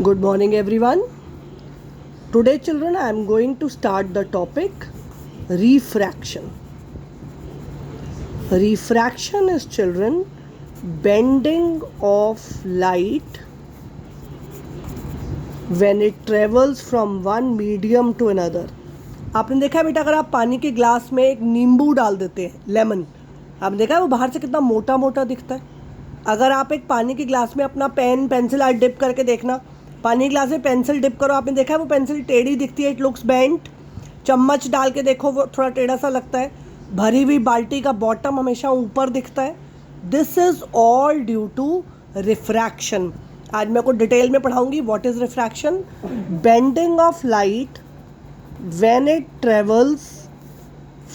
Good morning, everyone. Today, children, I am going to start the topic refraction. Refraction is, children, bending of light when it travels from one medium to another. आपने देखा है बेटा, अगर आप पानी के glass में एक नींबू डाल देते हैं, लेमन, आपने देखा है वो बाहर से कितना मोटा मोटा दिखता है. अगर आप एक पानी के ग्लास में अपना पेन पेंसिल आज डिप करके देखना, पानी ग्लास में पेंसिल डिप करो, आपने देखा है वो पेंसिल टेढ़ी दिखती है, इट लुक्स बेंट. चम्मच डाल के देखो वो थोड़ा टेढ़ा सा लगता है. भरी हुई बाल्टी का बॉटम हमेशा ऊपर दिखता है. This is all due to refraction. आज मैं को डिटेल में पढ़ाऊंगी what is refraction. Bending of light when it travels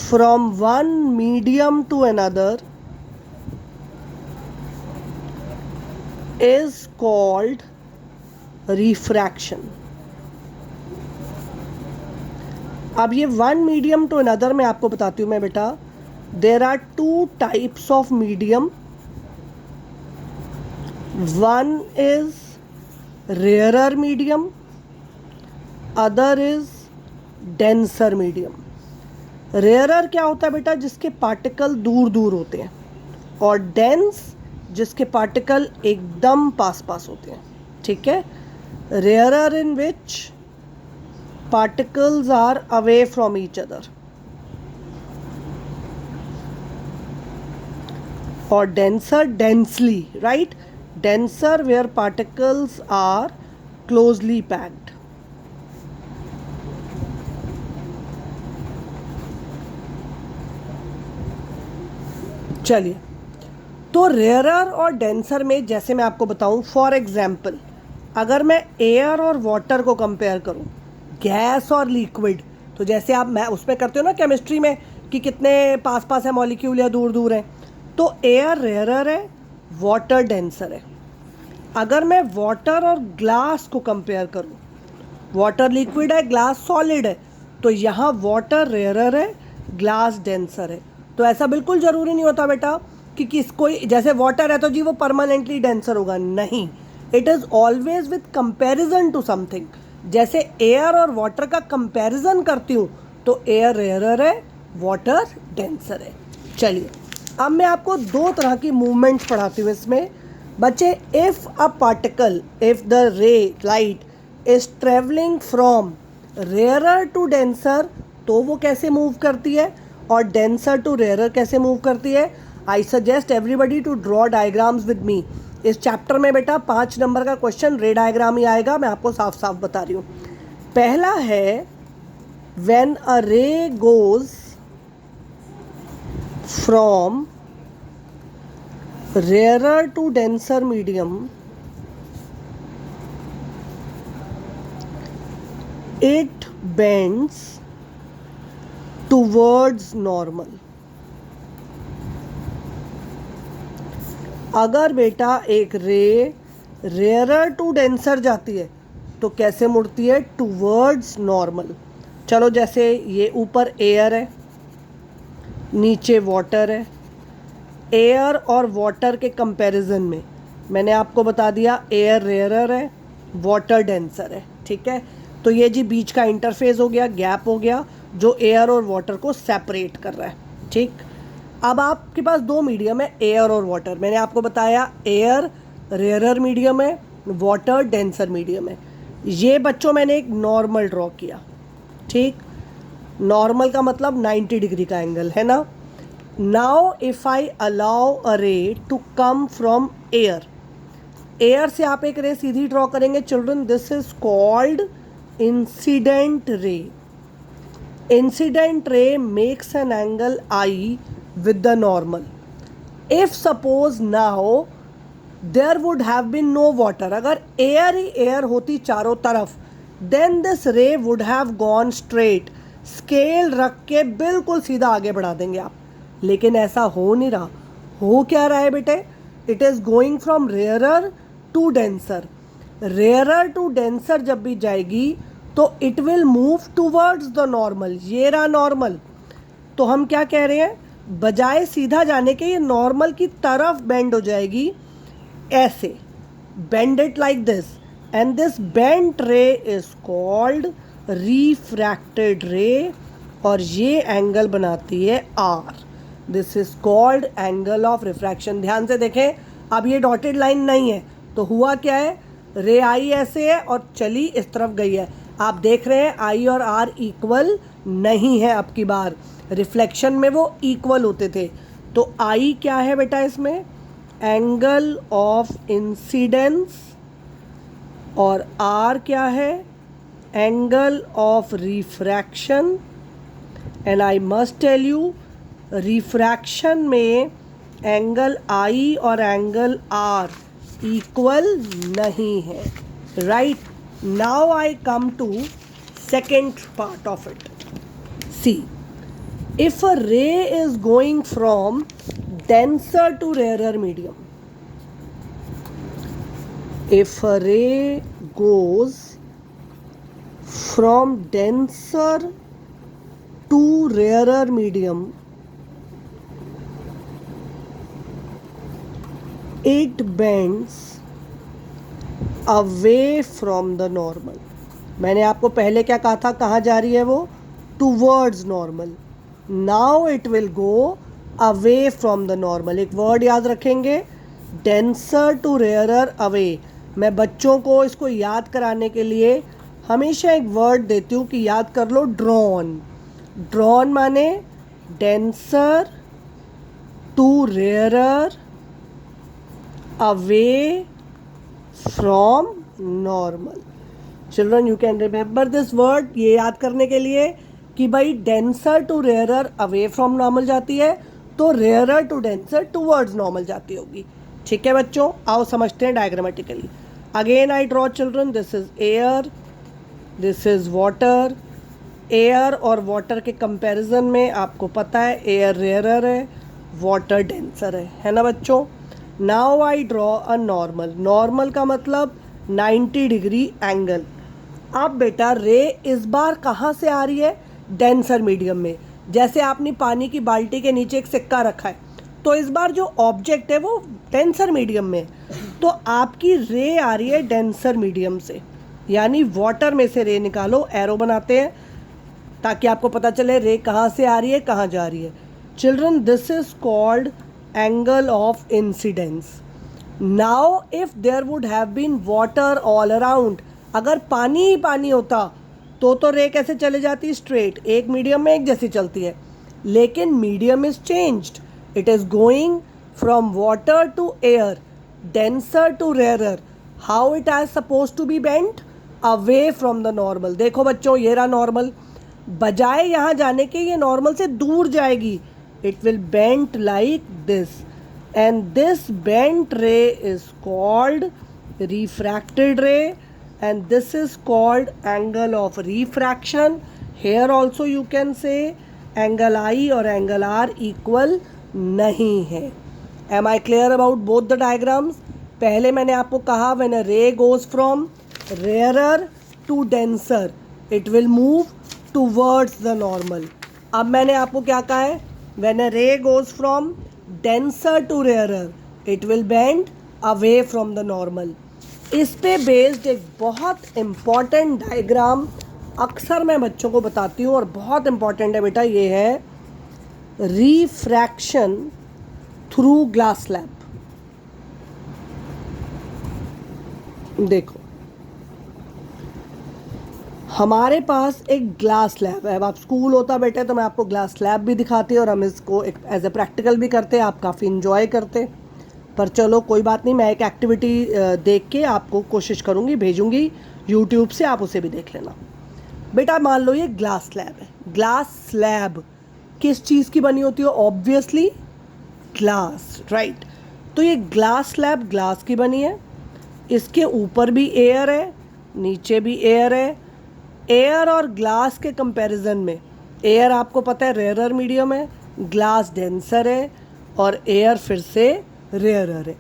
from one medium to another is called refraction. अब ये वन मीडियम टू अनदर मैं आपको बताती हूँ मैं बेटा. There are two types of medium. One is rarer medium, other is denser medium. Rarer क्या होता है बेटा? जिसके पार्टिकल दूर दूर होते हैं. और डेंस जिसके पार्टिकल एकदम पास पास होते हैं. ठीक है. Rarer in which particles are away from each other, और denser densely, right. Denser where particles are closely packed. चलिए, तो रेयरर और डेंसर में जैसे मैं आपको बताऊं, फॉर एग्जाम्पल अगर मैं एयर और वाटर को कंपेयर करूं, गैस और लिक्विड, तो जैसे आप मैं उसमें करते हो ना केमिस्ट्री में कि कितने पास पास है मॉलिक्यूल या दूर दूर है, तो एयर रेयरर है, वाटर डेंसर है. अगर मैं वाटर और ग्लास को कंपेयर करूं, वाटर लिक्विड है, ग्लास सॉलिड है, तो यहाँ वाटर रेयरर है, ग्लास डेंसर है. तो ऐसा बिल्कुल ज़रूरी नहीं होता बेटा कि कोई जैसे वाटर है तो जी वो परमानेंटली डेंसर होगा. नहीं, it is always with comparison to something. जैसे एयर और वाटर का कंपैरिजन करती हूँ तो एयर रेयरर है, वाटर डेंसर है. चलिए, अब मैं आपको दो तरह की मूवमेंट्स पढ़ाती हूँ इसमें बच्चे. If a particle, if the ray light is travelling from rarer to denser, तो वो कैसे मूव करती है, और डेंसर टू रेयरर कैसे मूव करती है. I suggest everybody to draw diagrams with me. इस चैप्टर में बेटा 5 नंबर का क्वेश्चन रे डायग्राम ही आएगा. मैं आपको साफ साफ बता रही हूँ. पहला है, when a ray goes from rarer to denser medium, it bends towards normal. अगर बेटा एक रे रेयरर टू डेंसर जाती है तो कैसे मुड़ती है? Towards normal. चलो, जैसे ये ऊपर एयर है, नीचे वाटर है. एयर और वाटर के कंपैरिजन में मैंने आपको बता दिया एयर रेयरर है, वाटर डेंसर है. ठीक है. तो ये जी बीच का इंटरफेस हो गया, गैप हो गया, जो एयर और वाटर को सेपरेट कर रहा है. ठीक. अब आपके पास दो मीडियम है, एयर और वाटर. मैंने आपको बताया एयर रेयरर मीडियम है, वाटर डेंसर मीडियम है. ये बच्चों मैंने एक नॉर्मल ड्रॉ किया. ठीक. नॉर्मल का मतलब 90 डिग्री का एंगल है ना. Now if I allow a ray to come from air, air से आप एक रे सीधी ड्रॉ करेंगे children. This is called incident ray. Incident ray makes an angle I with the normal. If suppose now there would have been no water, अगर air ही air होती चारों तरफ, then this ray would have gone straight. Scale रख के बिल्कुल सीधा आगे बढ़ा देंगे आप. लेकिन ऐसा हो नहीं रहा. हो क्या रहा है बेटे? It is going from rarer to denser. Rarer to denser जब भी जाएगी तो it will move towards the normal. ये रहा नॉर्मल. तो हम क्या कह रहे हैं? बजाय सीधा जाने के ये नॉर्मल की तरफ बेंड हो जाएगी. ऐसे bend it like this and this bent ray is called refracted ray, और ये एंगल बनाती है R. This is called angle of refraction. ध्यान से देखें, अब ये डॉटेड लाइन नहीं है तो हुआ क्या है, रे आई ऐसे है और चली इस तरफ गई है. आप देख रहे हैं आई और आर इक्वल नहीं है. अब की बार रिफ्लेक्शन में वो इक्वल होते थे. तो आई क्या है बेटा इसमें, एंगल ऑफ इंसिडेंस, और आर क्या है, angle of refraction. And I must tell you, refraction में एंगल आई और एंगल आर इक्वल नहीं है. Right. Now I come to second part of it. See, if a ray is going from denser to rarer medium, if a ray goes from denser to rarer medium, it bends away from the normal. मैंने आपको पहले क्या कहा था, कहाँ जा रही है वो, towards normal. Now it will go away from the normal. एक वर्ड याद रखेंगे, डेंसर टू रेयरर अवे. मैं बच्चों को इसको याद कराने के लिए हमेशा एक वर्ड देती हूँ कि याद कर लो, ड्रॉन. ड्रॉन माने denser to rarer away from normal. Children you can remember this word. ये याद करने के लिए कि भाई denser to rarer away from normal जाती है तो rarer to denser towards normal जाती होगी. ठीक है बच्चों, आओ समझते हैं diagrammatically. Again I draw children, this is air, this is water. Air और वाटर के कंपैरिजन में आपको पता है एयर रेयरर है, वाटर डेंसर है ना बच्चों. Now I draw a normal. Normal का मतलब 90 डिग्री एंगल. अब बेटा रे इस बार कहाँ से आ रही है, डेंसर मीडियम में. जैसे आपने पानी की बाल्टी के नीचे एक सिक्का रखा है तो इस बार जो ऑब्जेक्ट है वो डेंसर मीडियम में, तो आपकी रे आ रही है डेंसर मीडियम से. यानी वाटर में से रे निकालो, एरो बनाते हैं ताकि आपको पता चले रे कहाँ से आ रही है, कहाँ जा रही है. Children, this is called angle of incidence. Now if there would have been water all around, अगर पानी ही पानी होता तो रे कैसे चले जाती, स्ट्रेट, एक मीडियम में एक जैसी चलती है. लेकिन medium is changed, it is going from water to air, denser to rarer. How it has suppose to be bent, away from the normal. देखो बच्चों, ये रहा नॉर्मल, बजाय यहाँ जाने के ये नॉर्मल से दूर जाएगी. It will bent like this, and this bent ray is called refracted ray, and this is called angle of refraction. Here also you can say angle I और angle R equal नहीं है. Am I clear about both the diagrams? पहले मैंने आपको कहा when a ray goes from rarer to denser it will move towards the normal. अब मैंने आपको क्या कहा है, when a ray goes from denser to rarer it will bend away from the normal. इस पे बेस्ड एक बहुत इम्पॉर्टेंट डायग्राम अक्सर मैं बच्चों को बताती हूँ और बहुत इम्पॉर्टेंट है बेटा. ये है रिफ्रैक्शन थ्रू ग्लास स्लैब. देखो हमारे पास एक ग्लास स्लैब है. अब आप स्कूल होता बेटे तो मैं आपको ग्लास स्लैब भी दिखाती और हम इसको एक एज ए प्रैक्टिकल भी करते, आप काफ़ी इन्जॉय करते. पर चलो कोई बात नहीं, मैं एक एक्टिविटी देख के आपको कोशिश करूँगी, भेजूँगी यूट्यूब से, आप उसे भी देख लेना. बेटा मान लो ये ग्लास स्लैब है. ग्लास स्लैब किस चीज़ की बनी होती है, ऑब्वियसली ग्लास, राइट. तो ये ग्लास स्लैब ग्लास की बनी है, इसके ऊपर भी एयर है, नीचे भी एयर है. एयर और ग्लास के कंपैरिजन में एयर आपको पता है रेयरर मीडियम है, ग्लास डेंसर है और एयर फिर से रेयरर है.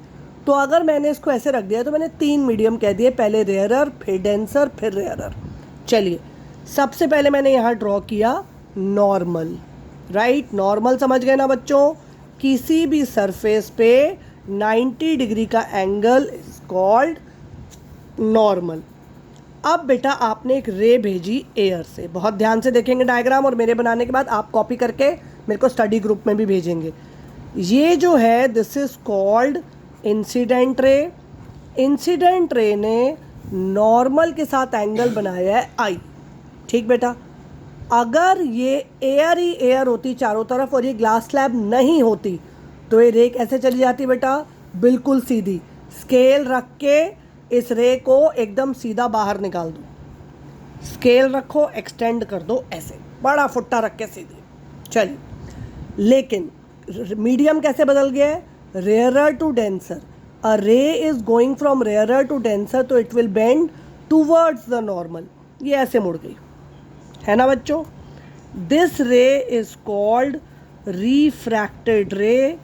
तो अगर मैंने इसको ऐसे रख दिया तो मैंने 3 मीडियम कह दिए, पहले रेयरर फिर डेंसर फिर रेयरर. चलिए सबसे पहले मैंने यहाँ ड्रॉ किया नॉर्मल, राइट. नॉर्मल समझ गए ना बच्चों, किसी भी सरफेस पे 90 डिग्री का एंगल इज कॉल्ड नॉर्मल। अब बेटा आपने एक रे भेजी एयर से, बहुत ध्यान से देखेंगे डायग्राम, और मेरे बनाने के बाद आप कॉपी करके मेरे को स्टडी ग्रुप में भी भेजेंगे। ये जो है this is called incident ray. Incident रे ने नॉर्मल के साथ एंगल बनाया है आई। ठीक बेटा, अगर ये एयर ही एयर होती चारों तरफ और ये ग्लास स्लैब नहीं होती तो ये रे कैसे चली जाती बेटा, बिल्कुल सीधी। स्केल रख के इस रे को एकदम सीधा बाहर निकाल दो, स्केल रखो, एक्सटेंड कर दो, ऐसे बड़ा फुट्टा रख के सीधे। चलिए, लेकिन मीडियम कैसे बदल गया है, rarer to denser. A ray is going from rarer to denser, तो it will bend towards the normal. ये ऐसे मुड़ गई, है ना बच्चों। दिस रे इज कॉल्ड रिफ्रैक्टेड रे,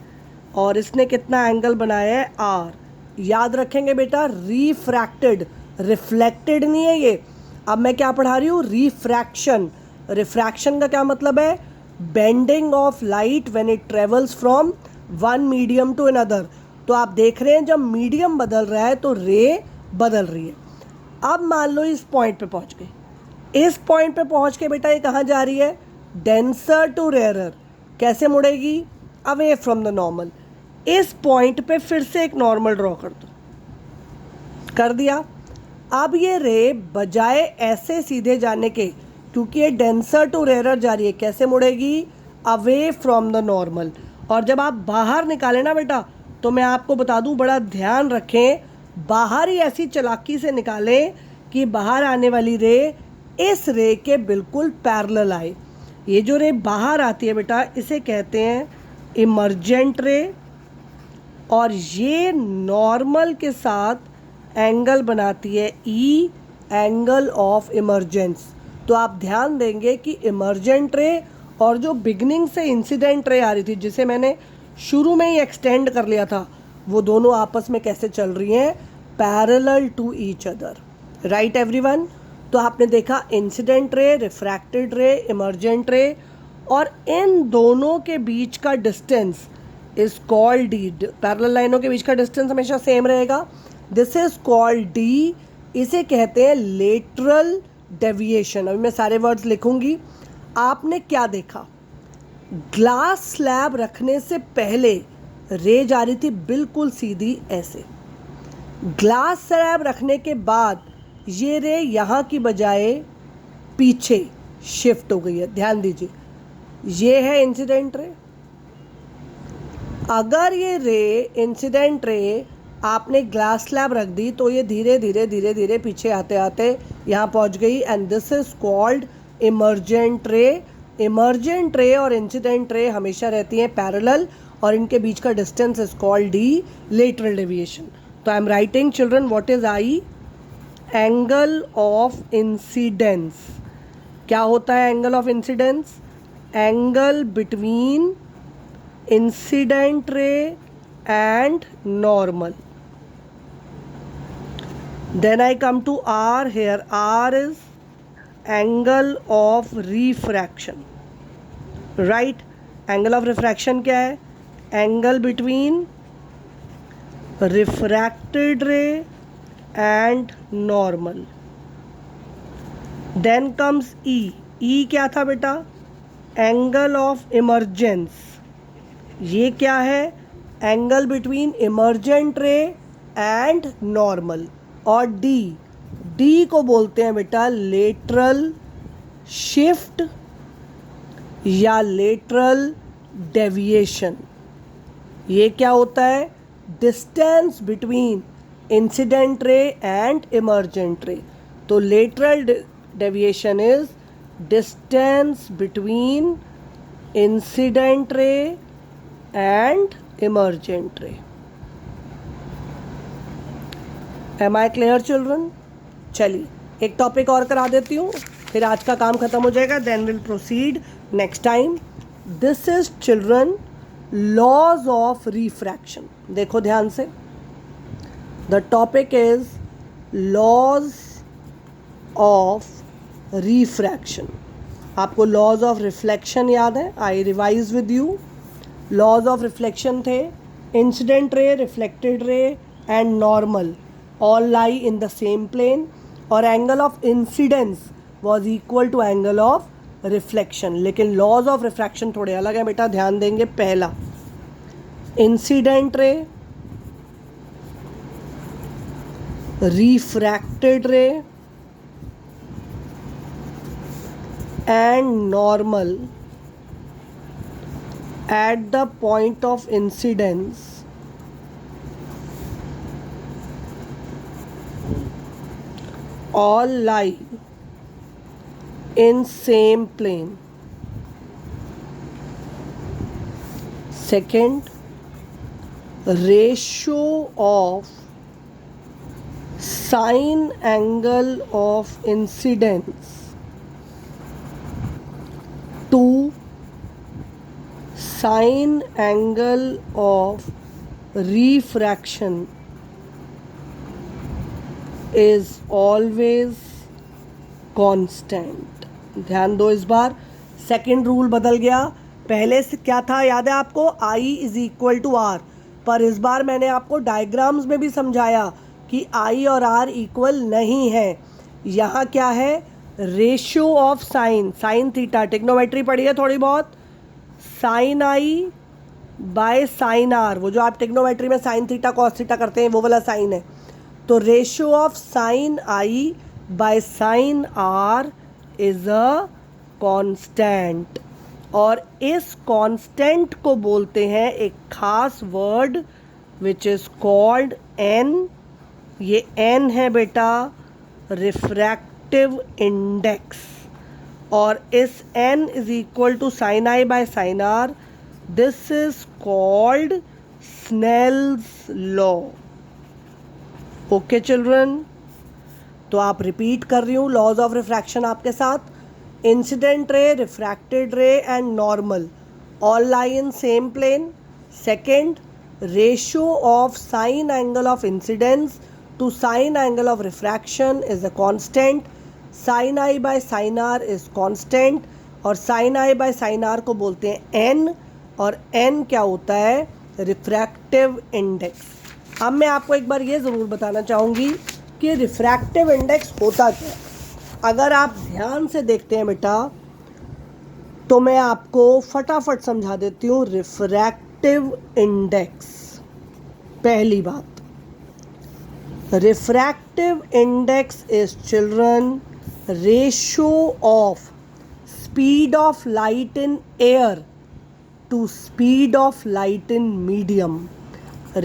और इसने कितना एंगल बनाया है, आर। याद रखेंगे बेटा, रिफ्रैक्टेड, रिफ्लेक्टेड नहीं है ये। अब मैं क्या पढ़ा रही हूँ, रिफ्रैक्शन। रिफ्रैक्शन का क्या मतलब है, bending of light when it travels from one medium to another. तो आप देख रहे हैं जब मीडियम बदल रहा है तो रे बदल रही है। अब मान लो इस पॉइंट पे पहुंच गए, इस पॉइंट पे पहुंच के बेटा ये कहाँ जा रही है, डेंसर टू रेयरर। कैसे मुड़ेगी, अवे फ्रॉम द नॉर्मल। इस पॉइंट पे फिर से एक नॉर्मल ड्रॉ कर दो, कर दिया। अब ये रे बजाय ऐसे सीधे जाने के, क्योंकि ये डेंसर टू रेयरर जा रही है, कैसे मुड़ेगी, अवे फ्रॉम द नॉर्मल। और जब आप बाहर निकालें ना बेटा, तो मैं आपको बता दूं, बड़ा ध्यान रखें, बाहर ही ऐसी चालाकी से निकालें कि बाहर आने वाली रे इस रे के बिल्कुल पैरेलल आए। ये जो रे बाहर आती है बेटा, इसे कहते हैं इमर्जेंट रे, और ये नॉर्मल के साथ एंगल बनाती है ई, एंगल ऑफ इमर्जेंस। तो आप ध्यान देंगे कि इमर्जेंट रे और जो बिगनिंग से इंसिडेंट रे आ रही थी, जिसे मैंने शुरू में ही एक्सटेंड कर लिया था, वो दोनों आपस में कैसे चल रही हैं, parallel to each other. Right everyone. तो आपने देखा इंसिडेंट रे, रिफ्रैक्टेड रे, इमर्जेंट रे, और इन दोनों के बीच का distance is called D. Parallel लाइनों के बीच का डिस्टेंस हमेशा सेम रहेगा, दिस इज कॉल्ड डी। इसे कहते हैं लेटरल डेविएशन। अभी मैं सारे वर्ड्स लिखूंगी। आपने क्या देखा, ग्लास स्लैब रखने से पहले रे जा रही थी बिल्कुल सीधी ऐसे, ग्लास स्लैब रखने के बाद ये रे यहाँ की बजाय पीछे शिफ्ट हो गई है। ध्यान दीजिए, ये है इंसिडेंट रे। अगर ये रे इंसिडेंट रे आपने ग्लास स्लैब रख दी तो ये धीरे धीरे धीरे धीरे पीछे आते आते यहाँ पहुँच गई, and this is called emergent रे। इमर्जेंट रे और इंसिडेंट रे हमेशा रहती हैं पैरेलल, और इनके बीच का distance is called D, lateral deviation. तो I am writing children, what is I, angle of incidence. क्या होता है angle of incidence, angle between incident ray and normal. Then I come to R here. R is angle of refraction. Right? Angle of refraction क्या है? Angle between refracted ray and normal. Then comes E. E क्या था बेटा? Angle of emergence. ये क्या है? Angle between emergent ray and normal. और D, D को बोलते हैं बेटा लेटरल शिफ्ट या लेटरल डेविएशन। ये क्या होता है, distance between incident ray and emergent ray. तो lateral deviation is distance between incident ray and emergent ray. Am I clear children. चलिए एक टॉपिक और करा देती हूँ, फिर आज का काम खत्म हो जाएगा, then will proceed next time. This is children laws of refraction. देखो ध्यान से, the topic is laws of refraction. आपको लॉज ऑफ रिफ्लेक्शन याद है, I revise with you. Laws of reflection थे incident ray, reflected ray and normal, all lie in the same plane, और angle of incidence was equal to angle of reflection. लेकिन laws of refraction थोड़े अलग है बेटा, ध्यान देंगे। पहला, incident ray, refracted ray and normal at the point of incidence all lie in same plane. Second, ratio of sine angle of incidence to sine angle of refraction is always constant। ध्यान दो इस बार, second rule बदल गया। पहले से क्या था याद है आपको, I is equal to R, पर इस बार मैंने आपको डायग्राम्स में भी समझाया कि I और R इक्वल नहीं है। यहाँ क्या है, ratio of sine, sine theta, trigonometry पढ़ी है थोड़ी बहुत, sine I by sine R, वो जो आप टेक्नोमेट्री में साइन थीटा कॉस थीटा करते हैं वो वाला साइन है। तो ratio of sine I by sine R is a constant, और इस कांस्टेंट को बोलते हैं एक खास word which is called N. ये एन है बेटा रिफ्रैक्टिव इंडेक्स, और इस n is equal to sine I by sine R. This is called Snell's law. Okay children, तो आप रिपीट कर रही हूँ लॉज ऑफ रिफ्रैक्शन आपके साथ। Incident ray, refracted ray and normal all lie in same plane. Second, ratio of sine angle of incidence to sine angle of refraction is a constant, sin I by sin R is constant, और sin I by sin R को बोलते हैं n, और n क्या होता है, refractive index. अब मैं आपको एक बार ये ज़रूर बताना चाहूँगी कि रिफ्रैक्टिव इंडेक्स होता क्या है। अगर आप ध्यान से देखते हैं बेटा तो मैं आपको फटाफट समझा देती हूँ। रिफ्रैक्टिव इंडेक्स, पहली बात, refractive index is children ratio of speed of light in air to speed of light in medium।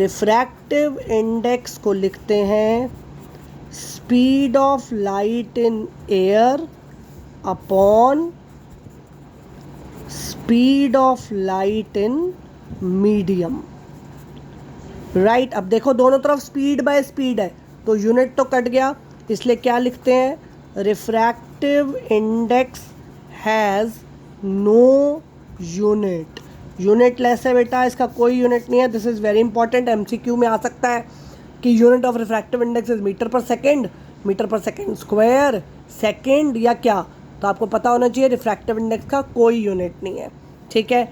refractive index को लिखते हैं speed of light in air upon speed of light in medium। Right अब देखो दोनों तरफ speed by speed है तो unit तो कट गया, इसलिए क्या लिखते हैं, refractive index has no unit. Unitless है बेटा, इसका कोई यूनिट नहीं है। This is very important, MCQ में आ सकता है कि unit of refractive index is metre per second square second या क्या, तो आपको पता होना चाहिए रिफ्रैक्टिव इंडेक्स का कोई यूनिट नहीं है। ठीक है,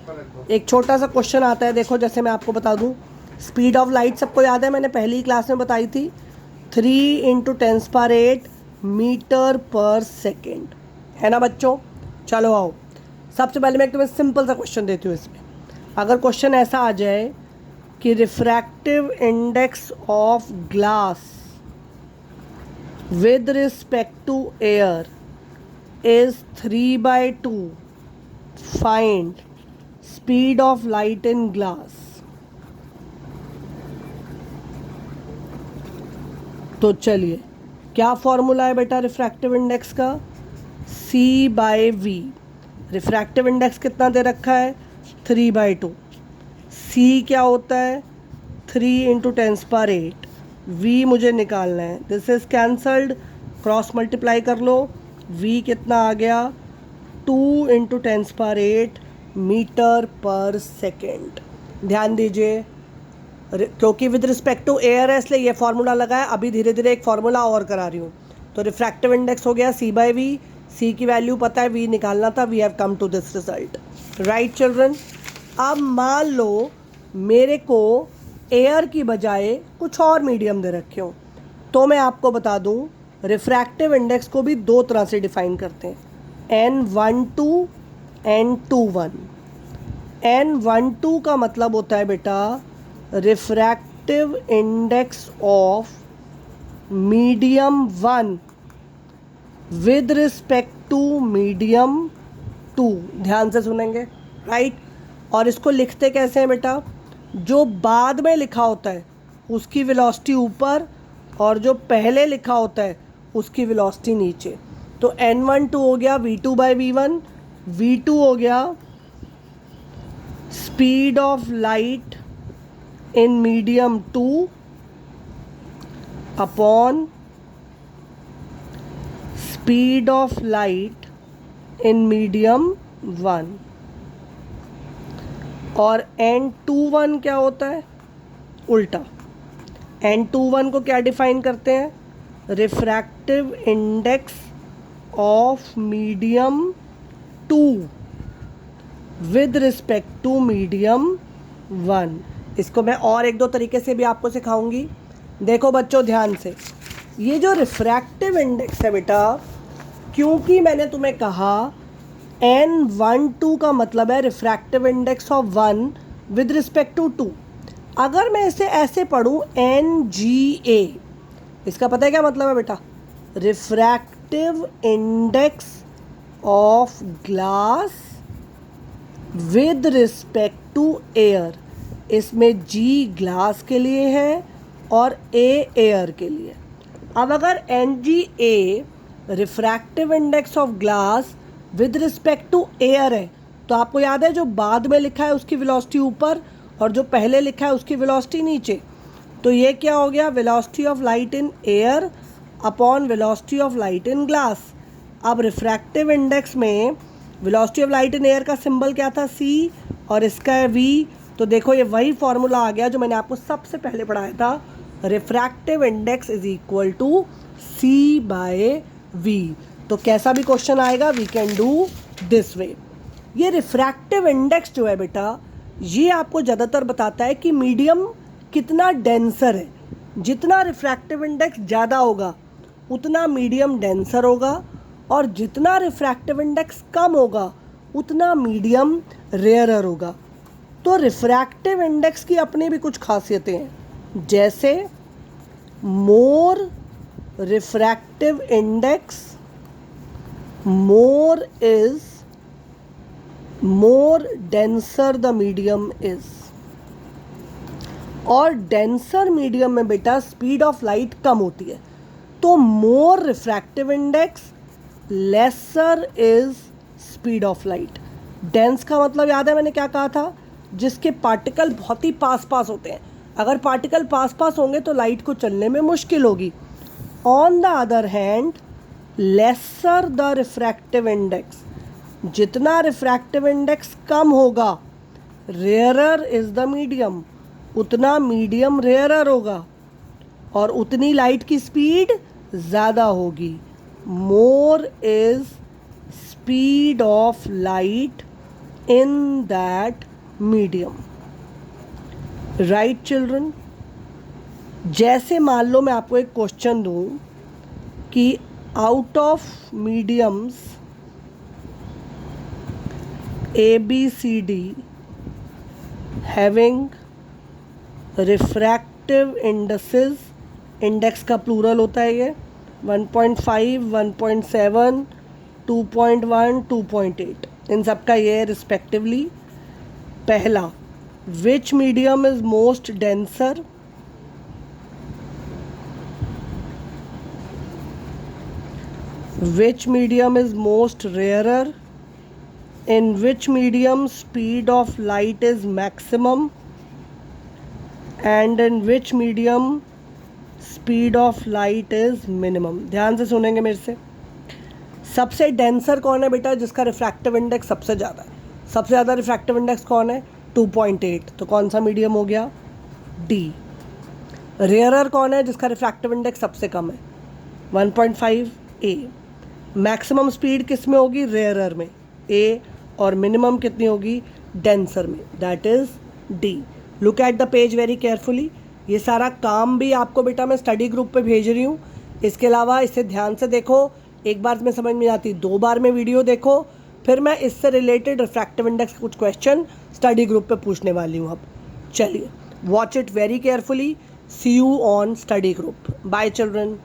एक छोटा सा क्वेश्चन आता है, देखो जैसे मैं आपको बता दूं, स्पीड ऑफ लाइट सबको याद है, मैंने पहली क्लास में बताई थी, 3 × 10⁸ मीटर पर सेकेंड, है ना बच्चों। चलो आओ, सबसे पहले मैं तुम्हें सिंपल सा क्वेश्चन देती हूँ। इसमें अगर क्वेश्चन ऐसा आ जाए कि refractive index of glass with respect to air is 3/2, find speed of light in glass. तो चलिए, क्या फॉर्मूला है बेटा रिफ्रैक्टिव इंडेक्स का, C/V। रिफ्रैक्टिव इंडेक्स कितना दे रखा है, 3/2। C क्या होता है, 3 × 10⁸। V मुझे निकालना है, this is cancelled, cross multiply कर लो, V कितना आ गया, 2 × 10⁸ मीटर पर सेकेंड। ध्यान दीजिए, क्योंकि विद रिस्पेक्ट टू एयर है इसलिए ये फार्मूला लगा है। अभी धीरे धीरे एक फार्मूला और करा रही हूँ। तो रिफ्रैक्टिव इंडेक्स हो गया C/V, C की वैल्यू पता है, V निकालना था, we have come to this result. Right children, अब मान लो मेरे को एयर की बजाय कुछ और मीडियम दे रखे हो, तो मैं आपको बता दूं, रिफ्रैक्टिव इंडेक्स को भी दो तरह से डिफाइन करते हैं, N12 N21। N12 का मतलब होता है बेटा refractive index of medium 1 with respect to medium 2। ध्यान से सुनेंगे, राइट। और इसको लिखते कैसे हैं बेटा, जो बाद में लिखा होता है उसकी वेलोसिटी ऊपर और जो पहले लिखा होता है उसकी वेलोसिटी नीचे। तो N12 हो गया V2/V1, V2 हो गया speed of light in medium 2 upon speed of light in medium 1। और N21 क्या होता है, उल्टा। N21 को क्या डिफाइन करते हैं, refractive index of medium 2 with respect to medium 1। इसको मैं और एक दो तरीके से भी आपको सिखाऊंगी। देखो बच्चों ध्यान से, ये जो रिफ्रैक्टिव इंडेक्स है बेटा, क्योंकि मैंने तुम्हें कहा N12 का मतलब है refractive index of 1 with respect to 2। अगर मैं इसे ऐसे पढ़ूँ NGA, इसका पता है क्या मतलब है बेटा, refractive index of glass with respect to air. इसमें G ग्लास के लिए है और A एयर के लिए। अब अगर NGA refractive index of glass with respect to air है, तो आपको याद है जो बाद में लिखा है उसकी वेलोसिटी ऊपर और जो पहले लिखा है उसकी वेलोसिटी नीचे। तो ये क्या हो गया, velocity of light in air upon velocity of light in glass. अब रिफ्रैक्टिव इंडेक्स में velocity of light in air का सिंबल क्या था, C, और इसका है V। तो देखो ये वही फॉर्मूला आ गया जो मैंने आपको सबसे पहले पढ़ाया था, refractive index is equal to C/V। तो कैसा भी क्वेश्चन आएगा we can do this way. ये रिफ्रैक्टिव इंडेक्स जो है बेटा, ये आपको ज़्यादातर बताता है कि मीडियम कितना डेंसर है। जितना रिफ्रैक्टिव इंडेक्स ज़्यादा होगा उतना मीडियम डेंसर होगा, और जितना रिफ्रैक्टिव इंडेक्स कम होगा उतना मीडियम रेयरर होगा। तो रिफ्रैक्टिव इंडेक्स की अपनी भी कुछ खासियतें हैं, जैसे more refractive index more denser the medium is। और डेंसर मीडियम में बेटा स्पीड ऑफ लाइट कम होती है। तो more refractive index, lesser is speed of light. Dense का मतलब याद है मैंने क्या कहा था, जिसके पार्टिकल बहुत ही पास पास होते हैं। अगर पार्टिकल पास पास होंगे तो लाइट को चलने में मुश्किल होगी। On the other hand lesser the refractive index, जितना रिफ्रैक्टिव इंडेक्स कम होगा, रेयरर इज द मीडियम, उतना मीडियम रेयरर होगा, और उतनी लाइट की स्पीड ज़्यादा होगी। More is speed of light in that medium, right children. जैसे मान लो मैं आपको एक क्वेश्चन दूं कि out of mediums ABCD having refractive indices, index का प्लूरल होता है ये, 1.5, 1.7, 2.1, 2.8, इन सब का ये रिस्पेक्टिवली। पहला, विच medium is most denser, which medium is most rarer, in which medium speed of light is maximum, and in which medium speed of light is minimum। ध्यान से सुनेंगे मेरे से। सबसे डेंसर कौन है बेटा, जिसका रिफ्रैक्टिव इंडेक्स सबसे ज़्यादा है। सबसे ज़्यादा रिफ्रैक्टिव इंडेक्स कौन है, 2.8। तो कौन सा मीडियम हो गया, D। रेयरर कौन है, जिसका रिफ्रैक्टिव इंडेक्स सबसे कम है, 1.5, A। मैक्सिमम स्पीड किस में होगी, रेयरर में, A। और मिनिमम कितनी होगी, डेंसर में, that is D। Look at the page very carefully. ये सारा काम भी आपको बेटा मैं स्टडी ग्रुप पे भेज रही हूँ। इसके अलावा इसे ध्यान से देखो, एक बार में समझ में आती 2 बार में वीडियो देखो, फिर मैं इससे रिलेटेड रिफ्रैक्टिव इंडेक्स के कुछ क्वेश्चन स्टडी ग्रुप पे पूछने वाली हूँ अब। चलिए, watch it very carefully. See you on study group. Bye children.